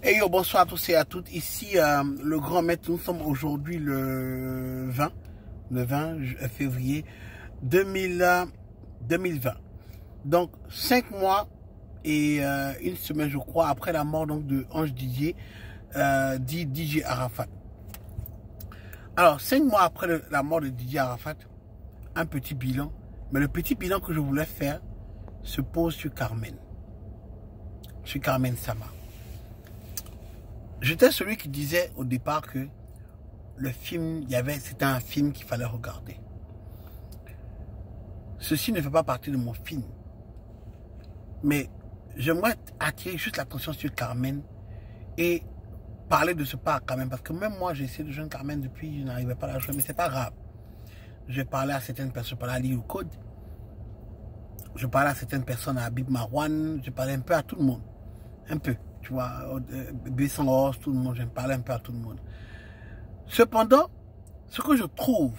Et yo, bonsoir à tous et à toutes. Ici, le grand maître, nous sommes aujourd'hui le 20 février 2020. Donc, 5 mois et une semaine, je crois, après la mort donc, de Ange Didier, dit DJ Arafat. Alors, 5 mois après la mort de DJ Arafat, un petit bilan. Mais le petit bilan que je voulais faire se pose sur Carmen. Sur Carmen Sama. J'étais celui qui disait au départ que le film, c'était un film qu'il fallait regarder. Ceci ne fait pas partie de mon film. Mais j'aimerais attirer juste l'attention sur Carmen et parler de ce pas à Carmen. Parce que même moi, j'ai essayé de joindre Carmen depuis, je n'arrivais pas à la joindre, mais c'est pas grave. Je parlais à certaines personnes, je parlais à Ali Code. Je parlais à certaines personnes, à Habib Marwan, je parlais un peu à tout le monde. Un peu. Tu vois, Besson Rose, tout le monde, je parlais un peu à tout le monde. Cependant, ce que je trouve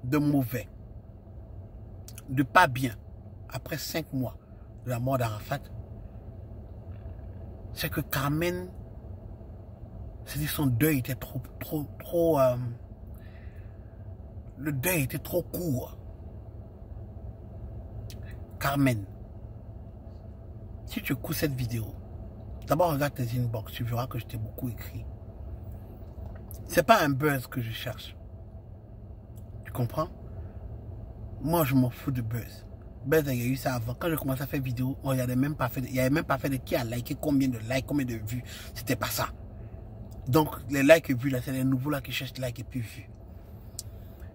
de mauvais, de pas bien, après 5 mois de la mort d'Arafat, c'est que Carmen, c'est-à-dire son deuil était le deuil était trop court. Carmen, si tu écoutes cette vidéo, d'abord regarde tes inbox, tu verras que je t'ai beaucoup écrit. C'est pas un buzz que je cherche. Tu comprends? Moi, je m'en fous de buzz. Buzz, il y a eu ça avant. Quand je commençais à faire vidéo, il n'y avait même pas fait de qui a liké, combien de likes, combien de vues. C'était pas ça. Donc, les likes et vues, là, c'est les nouveaux là qui cherchent likes et puis vues.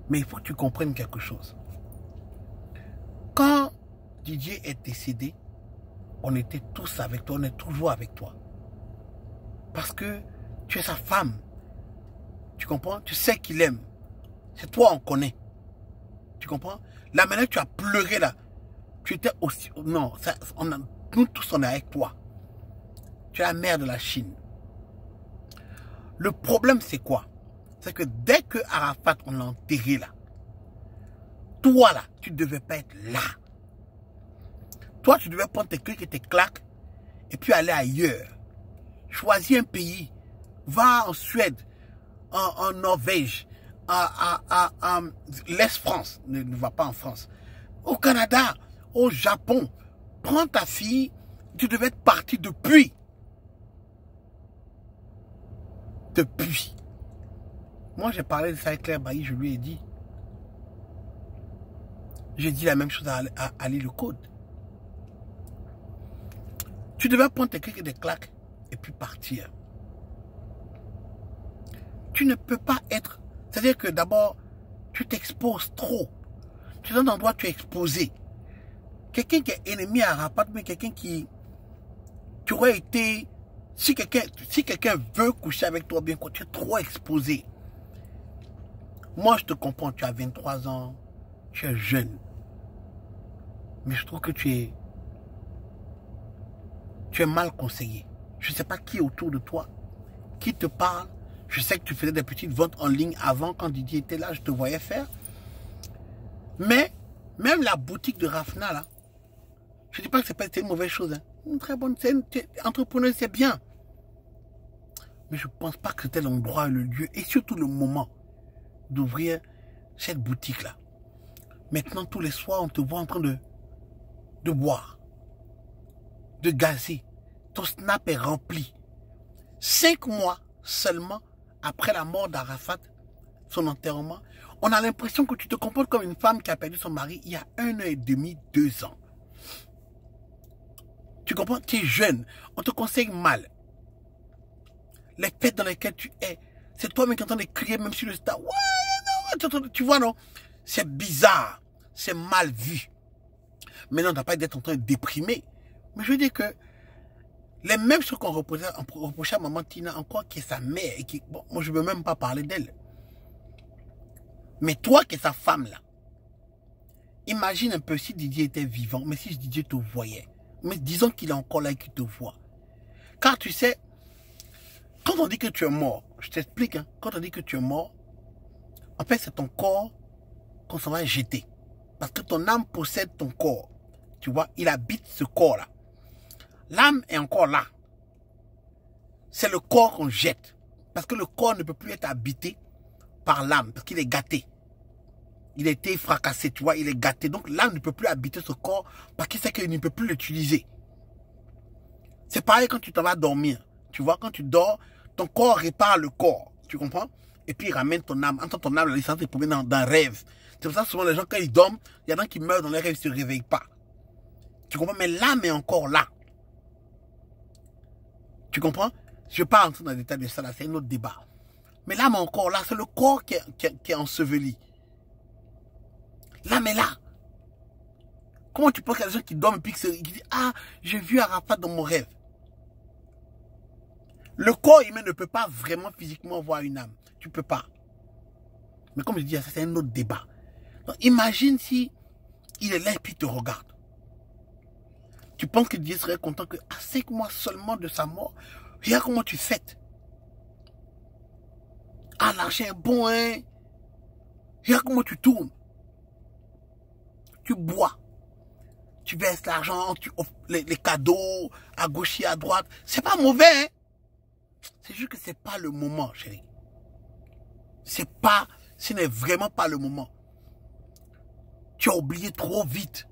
Mais il faut que tu comprennes quelque chose. Quand Didier est décédé, on était tous avec toi, on est toujours avec toi. Parce que tu es sa femme. Tu comprends? Tu sais qu'il aime. C'est toi, on connaît. Tu comprends? La manière que tu as pleuré là, tu étais aussi... Non, nous tous, on est avec toi. Tu es la mère de la Chine. Le problème, c'est quoi? C'est que dès que Arafat, on l'a enterré là, toi là, tu ne devais pas être là. Toi, tu devais prendre tes clics et tes claques et puis aller ailleurs. Choisis un pays. Va en Suède, en Norvège, l'Est-France. Ne va pas en France. Au Canada, au Japon. Prends ta fille. Tu devais être parti depuis. Depuis. Moi, j'ai parlé de ça avec Claire Bailly. Je lui ai dit. J'ai dit la même chose à Ali Le Code. Tu devais prendre tes clics et des claques et puis partir. Tu ne peux pas être... C'est-à-dire que d'abord, tu t'exposes trop. Tu es dans un endroit où tu es exposé. Quelqu'un qui est ennemi à Arafat, mais quelqu'un qui aurait été... Si quelqu'un veut coucher avec toi, bien quand tu es trop exposé. Moi, je te comprends, tu as 23 ans, tu es jeune. Mais je trouve que tu es mal conseillé. Je ne sais pas qui est autour de toi, qui te parle. Je sais que tu faisais des petites ventes en ligne avant, quand Didier était là, je te voyais faire. Mais, même la boutique de Rafna, là, je ne dis pas que c'est une mauvaise chose. Hein. Une très bonne scène, entrepreneur, c'est bien. Mais je ne pense pas que c'était l'endroit, le lieu, et surtout le moment d'ouvrir cette boutique-là. Maintenant, tous les soirs, on te voit en train de boire, de gazer. Ton snap est rempli. 5 mois seulement après la mort d'Arafat, son enterrement, on a l'impression que tu te comportes comme une femme qui a perdu son mari il y a 1 an et demi, 2 ans. Tu comprends? Tu es jeune. On te conseille mal. Les fêtes dans lesquelles tu es, c'est toi-même qui es en train de crier même sur le stade. Ouais, non, tu vois, non? C'est bizarre. C'est mal vu. Maintenant, on n'a pas d'être en train de déprimer. Mais je veux dire que les mêmes choses qu'on reprochait à maman Tina, encore qui est sa mère, et qui, bon, moi je ne veux même pas parler d'elle. Mais toi qui es sa femme là, imagine un peu si Didier était vivant, mais si Didier te voyait. Mais disons qu'il est encore là et qu'il te voit. Car tu sais, quand on dit que tu es mort, je t'explique, hein, quand on dit que tu es mort, en fait c'est ton corps qu'on s'en va jeter. Parce que ton âme possède ton corps. Tu vois, il habite ce corps là. L'âme est encore là. c'est le corps qu'on jette. Parce que le corps ne peut plus être habité par l'âme, parce qu'il est gâté. Il a été fracassé, tu vois, il est gâté. Donc l'âme ne peut plus habiter ce corps parce qu'il sait qu'il ne peut plus l'utiliser. C'est pareil quand tu t'en vas dormir. Tu vois, quand tu dors, ton corps répare le corps. Tu comprends? Et puis il ramène ton âme. Entends ton âme, la licence est promenée dans un rêve. C'est pour ça que souvent les gens, quand ils dorment, il y en a qui meurent dans les rêves, ils ne se réveillent pas. Tu comprends? Mais l'âme est encore là. Tu comprends? Je ne vais pas rentrer dans les détails de ça, là, c'est un autre débat. Mais l'âme est encore là, c'est le corps qui est enseveli. L'âme est là. Comment tu penses qu'il y a des gens qui dorment et puis qui disent « Ah, j'ai vu Arafat dans mon rêve ». Le corps humain ne peut pas vraiment physiquement voir une âme. Tu ne peux pas. Mais comme je dis, ça c'est un autre débat. Donc, imagine si il est là et puis il te regarde. Tu penses que Dieu serait content que à 5 mois seulement de sa mort, regarde comment tu fêtes. Ah, l'argent est bon, hein. Regarde comment tu tournes. Tu bois. Tu verses l'argent, tu offres les cadeaux à gauche et à droite. C'est pas mauvais, hein. C'est juste que c'est pas le moment, chérie. Ce n'est vraiment pas le moment. Tu as oublié trop vite.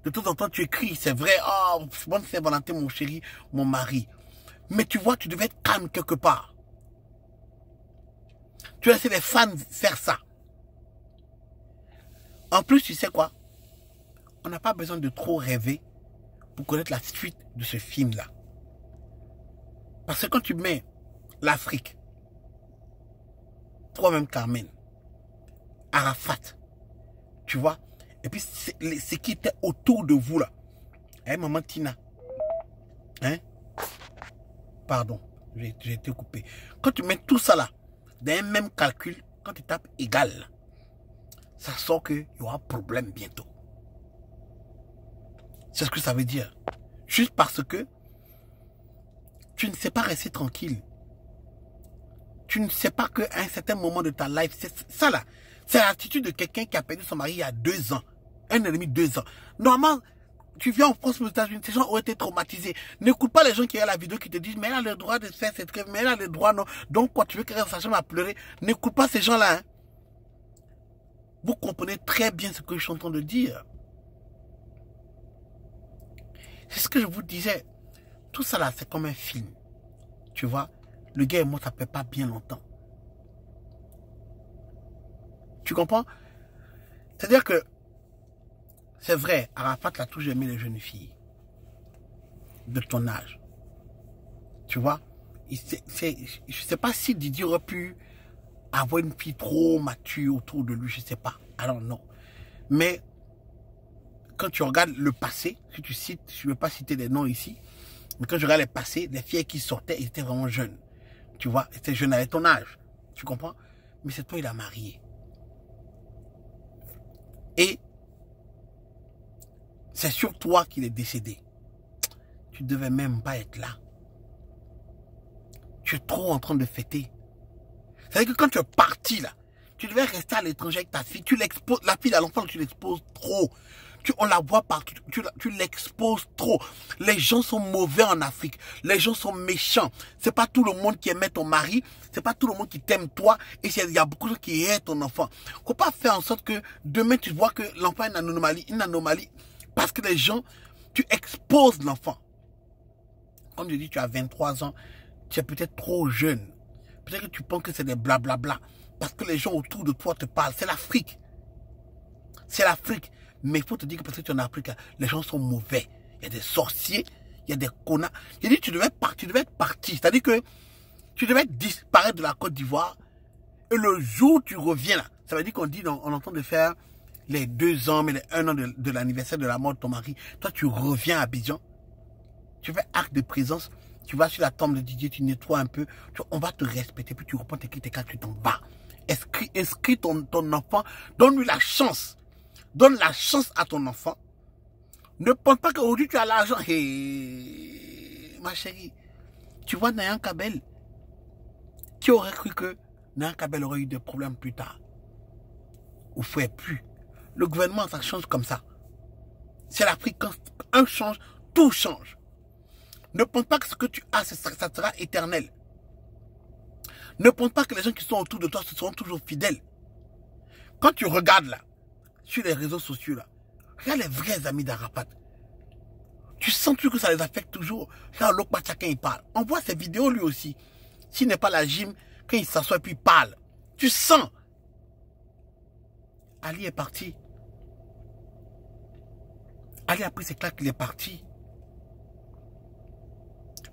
De temps en temps, tu écris, c'est vrai, oh, bonne Saint-Valentin, mon chéri, mon mari. Mais tu vois, tu devais être calme quelque part. Tu as laissé les fans faire ça. En plus, tu sais quoi? On n'a pas besoin de trop rêver pour connaître la suite de ce film-là. Parce que quand tu mets l'Afrique, toi-même Carmen, Arafat, tu vois, et puis ce qui était autour de vous là, hein, maman Tina, hein, pardon, j'ai été coupé. Quand tu mets tout ça là, dans un même calcul, quand tu tapes égal, ça sort qu'il y aura problème bientôt. C'est ce que ça veut dire. Juste parce que tu ne sais pas rester tranquille. Tu ne sais pas qu'à un certain moment de ta life, c'est ça là, c'est l'attitude de quelqu'un qui a perdu son mari il y a 2 ans. 1 an et demi, 2 ans. Normalement, tu viens en France aux États-Unis, ces gens ont été traumatisés. N'écoute pas les gens qui regardent la vidéo qui te disent, mais elle a le droit de faire cette crève, mais elle a le droit, non. Donc, quoi, tu veux qu'elle reste sa chambre à pleurer. N'écoute pas ces gens-là. Hein. Vous comprenez très bien ce que je suis en train de dire. C'est ce que je vous disais. Tout ça là, c'est comme un film. Tu vois, le gars et moi, ça ne fait pas bien longtemps. Tu comprends? C'est-à-dire que, c'est vrai, Arafat a toujours aimé les jeunes filles de ton âge. Tu vois? Je ne sais pas si Didier aurait pu avoir une fille trop mature autour de lui, je ne sais pas. Alors non. Mais, quand tu regardes le passé, si tu cites, je ne vais pas citer des noms ici, mais quand je regarde le passé, les filles qui sortaient, elles étaient vraiment jeunes. Tu vois, elles étaient jeunes avec ton âge. Tu comprends? Mais c'est toi, il a marié. Et c'est sur toi qu'il est décédé. Tu ne devais même pas être là. Tu es trop en train de fêter. C'est-à-dire que quand tu es parti là, tu devais rester à l'étranger avec ta fille. Tu l'exposes, la fille à l'enfant, tu l'exposes trop. On la voit partout, tu l'exposes trop. Les gens sont mauvais en Afrique. Les gens sont méchants. C'est pas tout le monde qui aime ton mari. C'est pas tout le monde qui t'aime toi. Et il y a beaucoup de gens qui aiment ton enfant. Faut pas faire en sorte que demain tu vois que l'enfant a une anomalie. Parce que les gens, tu exposes l'enfant. Comme je dis, tu as 23 ans. Tu es peut-être trop jeune. Peut-être que tu penses que c'est des blablabla. Parce que les gens autour de toi te parlent. C'est l'Afrique. C'est l'Afrique. Mais il faut te dire que parce que tu es en Afrique, les gens sont mauvais. Il y a des sorciers, il y a des connards. J'ai dit, tu devais être parti. C'est-à-dire que tu devais disparaître de la Côte d'Ivoire. Et le jour où tu reviens là, ça veut dire qu'on dit, on entend de faire les 2 ans, mais les 1 an de l'anniversaire de la mort de ton mari. Toi, tu reviens à Abidjan. Tu fais acte de présence. Tu vas sur la tombe de Didier, tu nettoies un peu. On va te respecter. Puis tu reprends tes cartes, tu t'en vas. Inscris ton enfant. Donne-lui la chance. Donne la chance à ton enfant. Ne pense pas qu'aujourd'hui tu as l'argent. Hey, ma chérie, tu vois Nayan Kabel, qui aurait cru que Nayan Kabel aurait eu des problèmes plus tard? Ou ferait plus. Le gouvernement, ça change comme ça. C'est l'Afrique, quand un change, tout change. Ne pense pas que ce que tu as, ça sera éternel. Ne pense pas que les gens qui sont autour de toi seront toujours fidèles. Quand tu regardes là, sur les réseaux sociaux là, regarde les vrais amis d'Arafat. Tu sens toujours que ça les affecte toujours. Regarde l'autre chacun il parle. On voit ses vidéos lui aussi. S'il n'est pas la gym, quand il s'assoit et puis il parle. Tu sens. Ali est parti. Ali a pris ses claques, il est parti.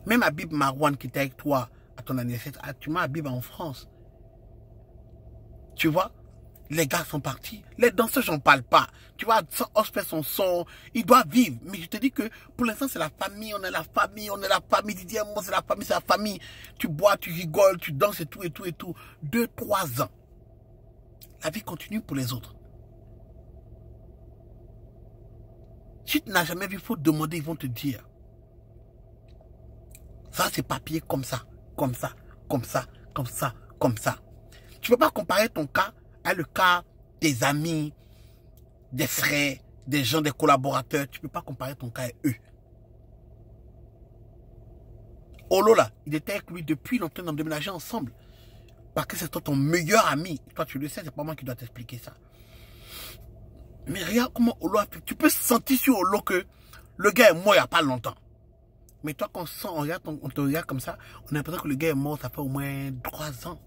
Même Habib Marouane qui était avec toi à ton anniversaire, tu m'as Habib en France. Tu vois, les gars sont partis. Les danseurs, j'en parle pas. Tu vois, Os fait son son, il doit vivre. Mais je te dis que pour l'instant, c'est la famille, on est la famille, on est la famille. Didier, moi, c'est la famille, c'est la famille. Tu bois, tu rigoles, tu danses et tout, et tout, et tout. 2-3 ans. La vie continue pour les autres. Si tu n'as jamais vu, il faut demander, ils vont te dire. Ça, c'est papier comme ça, comme ça, comme ça, comme ça, comme ça. Tu ne peux pas comparer ton cas à le cas des amis, des frères, des gens, des collaborateurs. Tu ne peux pas comparer ton cas à eux. Olo là, il était avec lui depuis longtemps, on a déménagé ensemble. Parce que c'est toi ton meilleur ami. Toi, tu le sais, c'est pas moi qui dois t'expliquer ça. Mais regarde comment Olo a fait. Tu peux sentir sur Olo que le gars est mort il n'y a pas longtemps. Mais toi, quand on te regarde comme ça, on a l'impression que le gars est mort, ça fait au moins 3 ans.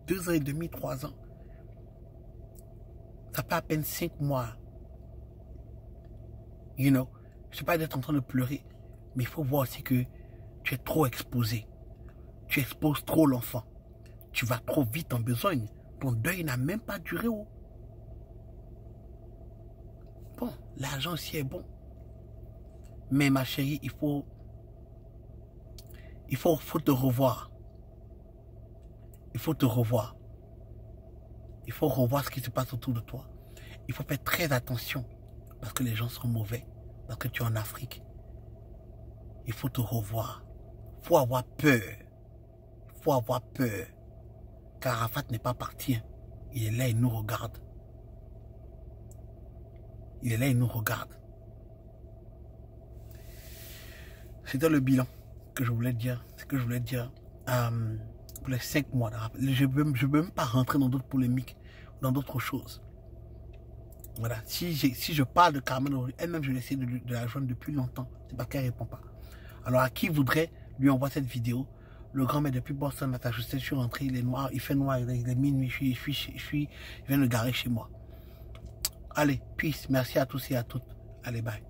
2 ans et demi, 3 ans. Ça fait à peine 5 mois. You know, je ne sais pas d'être en train de pleurer, mais il faut voir aussi que tu es trop exposé. Tu exposes trop l'enfant. Tu vas trop vite en besogne. Ton deuil n'a même pas duré. Oh. Bon, l'argent aussi est bon. Mais ma chérie, il faut te revoir. Il faut te revoir. Il faut revoir ce qui se passe autour de toi. Il faut faire très attention parce que les gens sont mauvais, parce que tu es en Afrique. Il faut te revoir. Il faut avoir peur. Il faut avoir peur. Car Arafat n'est pas parti. Hein. Il est là, il nous regarde. Il est là, il nous regarde. C'était le bilan que je voulais dire. C'est que je voulais dire pour les 5 mois d'Arafat. Je ne veux même pas rentrer dans d'autres polémiques, dans d'autres choses. Voilà. Si je parle de Carmen, elle-même, je vais essayer de la joindre depuis longtemps. C'est pas qu'elle ne répond pas. Alors, à qui voudrait lui envoyer cette vidéo? Le grand-mère depuis Boston, Massachusetts, je suis rentré, il est noir, il fait noir, il est minuit, il vient de garer chez moi. Allez, peace, merci à tous et à toutes. Allez, bye.